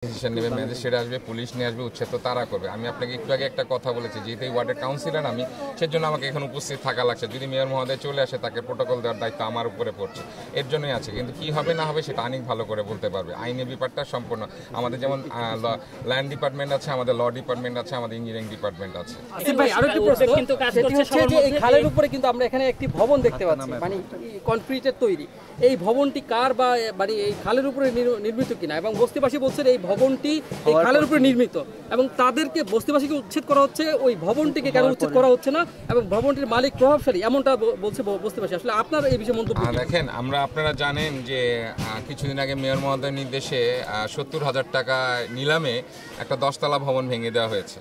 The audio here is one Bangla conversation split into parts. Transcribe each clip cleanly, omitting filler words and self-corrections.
ডিসিশন নেবে, ম্যাজিস্ট্রেট আসবে, পুলিশ নিয়ে আসবে, উচ্ছেদ তো তারা করবে। আমি আপনাকে একটু আগে একটা কথা বলেছি, যেহেতু এই ওয়ার্ডের কাউন্সিলর আমি, সেজন্য আমাকে এখানে উপস্থিত থাকা লাগছে। যদি মেয়র মহোদয় চলে আসে, তাকে প্রোটোকল দেওয়ার দায়িত্ব আমার উপরে পড়ছে, এর জন্যই আছে। কিন্তু কি হবে না হবে সেটা অনেক ভালো করে বলতে পারবে। আইনের ব্যাপারটা সম্পূর্ণ আমাদের যেমন ল্যান্ড ডিপার্টমেন্ট আছে, আমাদের ল ডিপার্টমেন্ট আছে, আমাদের ইঞ্জিনিয়ারিং ডিপার্টমেন্ট আছে। এই খালের উপরে কিন্তু আমরা এখানে একটি ভবন দেখতে পাচ্ছি, মানে কনক্রিটের তৈরি। এই ভবনটি কার বা মানে এই খালের উপরে নির্মিত কিনা, এবং বস্তিবাসী বলছেন এই ভবনটি এই খালের উপরে নির্মিত, এবং তাদেরকে বস্তিবাসীকে উচ্ছেদ করা হচ্ছে, ওই ভবনটিকে কেন উচ্ছেদ করা হচ্ছে না, এবং ভবনটির মালিক প্রভাবশালী এমনটা বলছে বস্তিবাসী। আসলে আপনার এই বিষয়ে মন্তব্য? দেখেন, আপনারা জানেন যে কিছুদিন আগে মেয়র মহোদয়ের নির্দেশে 70,000 টাকা নিলামে একটা 10তলা ভবন ভেঙে দেওয়া হয়েছে।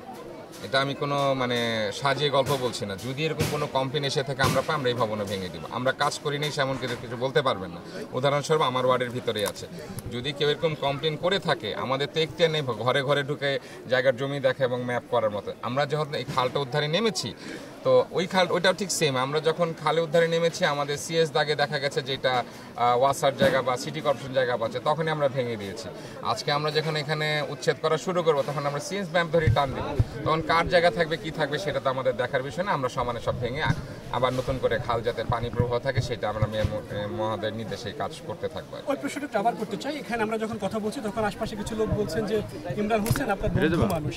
এটা আমি কোনো মানে সাজিয়ে গল্প বলছি না। যদি এরকম কোনো কমপ্লেন এসে থাকে আমরা এই ভবনে ভেঙে দিব। আমরা কাজ করি নাই সেমন কিছু বলতে পারবেন না। উদাহরণস্বরূপ আমার ওয়ার্ডের ভিতরেই আছে। যদি কেউ এরকম কমপ্লেন করে থাকে, আমাদের তো এখতিয়ার নেই ঘরে ঘরে ঢুকে জায়গার জমি দেখা এবং ম্যাপ করার মতো। আমরা যখন এই খালটা উদ্ধারে নেমেছি, তো ওই খাল ওইটাও ঠিক সেম। আমরা যখন খালে উদ্ধারে নেমেছি, আমাদের সিএস দাগে দেখা গেছে যে এটা ওয়াসার জায়গা বা সিটি কর্পোরেশন জায়গা পাচ্ছে, তখনই আমরা ভেঙে দিয়েছি। আজকে আমরা যখন এখানে উচ্ছেদ করা শুরু করবো, তখন আমরা সিএস ব্যাম্প ধরে টান দেবো। তখন কার জায়গা থাকবে কি থাকবে সেটা তো আমাদের দেখার বিষয় না। আমরা সমানে সব ভেঙে আবার নতুন করে খাল যাতে পানি প্রবাহ থাকে, সেটা আমরা মেয়র মহোদয়ের নির্দেশে কাজ করতে থাকবো। ওই প্রশ্নটা আবার করতে চাই। এখানে আমরা যখন কথা বলছি, তখন আশপাশে কিছু লোক বলছেন যে ইমরান হোসেন আপনার বন্ধু মানুষ,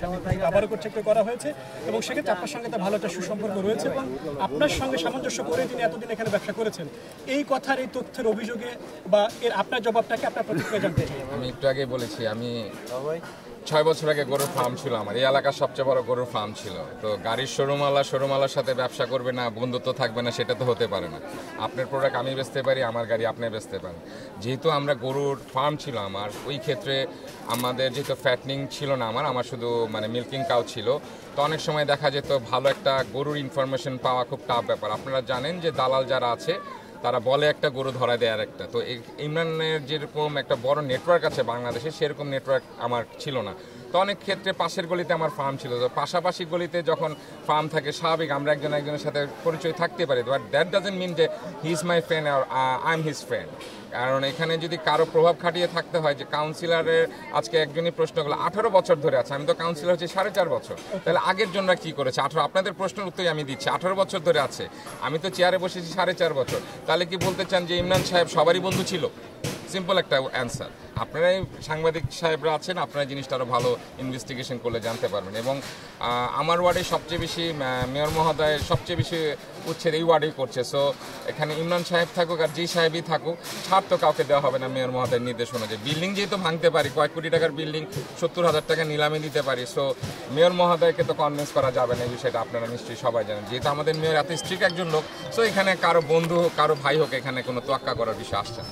আবারও চেক করা হয়েছে, এবং সেক্ষেত্রে আপনার সঙ্গে তো ভালো একটা সুসম্পর্ক রয়েছে, এবং আপনার সঙ্গে সামঞ্জস্য করে তিনি এতদিন এখানে ব্যবসা করেছেন। এই কথার, এই তথ্যের অভিযোগে বা এর আপনার জবাবটাকে আপনার প্রতিক্রিয়া জানতে চাই। আমি একটু আগে বলেছি, আমি 6 বছর আগে গরুর ফার্ম ছিল আমার। এই এলাকার সবচেয়ে বড় গরুর ফার্ম ছিল। তো গাড়ির শোরুমওয়ালার সাথে ব্যবসা করবে না, বন্ধুত্ব থাকবে না, সেটা তো হতে পারে না। আপনার প্রোডাক্ট আমি বেচতে পারি, আমার গাড়ি আপনি বেচতে পারেন। যেহেতু আমরা গরুর ফার্ম ছিল আমার, ওই ক্ষেত্রে আমাদের যেহেতু ফ্যাটনিং ছিল না, আমার শুধু মানে মিল্কিং কাউ ছিল, তো অনেক সময় দেখা যেত ভালো একটা গরুর ইনফরমেশন পাওয়া খুব টাফ ব্যাপার। আপনারা জানেন যে দালাল যারা আছে, তারা বলে একটা গরু ধরা দেয় আর একটা। তো ইমরানের যেরকম একটা বড় নেটওয়ার্ক আছে বাংলাদেশে, সেরকম নেটওয়ার্ক আমার ছিল না। তো অনেক ক্ষেত্রে পাশের গলিতে আমার ফার্ম ছিল। তো পাশাপাশি গলিতে যখন ফার্ম থাকে, স্বাভাবিক আমরা একজনের সাথে পরিচয় থাকতে পারি, বাট দ্যাট ডাজেন্ট মিন যে হি ইজ মাই ফ্রেন্ড আর আই এম হিজ ফ্রেন্ড। কারণ এখানে যদি কারো প্রভাব খাটিয়ে থাকতে হয়, যে কাউন্সিলরের আজকে একজনই প্রশ্ন করলো 18 বছর ধরে আছে, আমি তো কাউন্সিলর হচ্ছে 4.5 বছর, তাহলে আগের জন্য কি করেছে? 18, আপনাদের প্রশ্নের উত্তরই আমি দিচ্ছি। 18 বছর ধরে আছে, আমি তো চেয়ারে বসেছি 4.5 বছর। তাহলে কি বলতে চান যে ইমরান সাহেব সবারই বন্ধু ছিল? সিম্পল একটা অ্যান্সার। আপনারাই সাংবাদিক সাহেবরা আছেন, আপনারা জিনিসটা আরও ভালো ইনভেস্টিগেশন করলে জানতে পারবেন। এবং আমার ওয়ার্ডে সবচেয়ে বেশি মেয়র মহোদয় সবচেয়ে বেশি উচ্ছেদ এই ওয়ার্ডেই করছে। সো এখানে ইমরান সাহেব থাকুক আর যেই সাহেবই থাকুক, ছাড় তো কাউকে দেওয়া হবে না মেয়র মহোদয়ের নির্দেশ অনুযায়ী। বিল্ডিং যেহেতু ভাঙতে পারি, কয়েক কোটি টাকার বিল্ডিং 70,000 টাকা নিলামে দিতে পারি, সো মেয়র মহোদয়কে তো কনভিন্স করা যাবে না, এই বিষয়টা আপনারা নিশ্চয়ই সবাই জানেন। যেহেতু আমাদের মেয়র এত স্ট্রিক্ট একজন লোক, সো এখানে কারো বন্ধু হোক কারো ভাই হোক, এখানে কোনো তোয়াক্কা করার বিষয় আসছে না।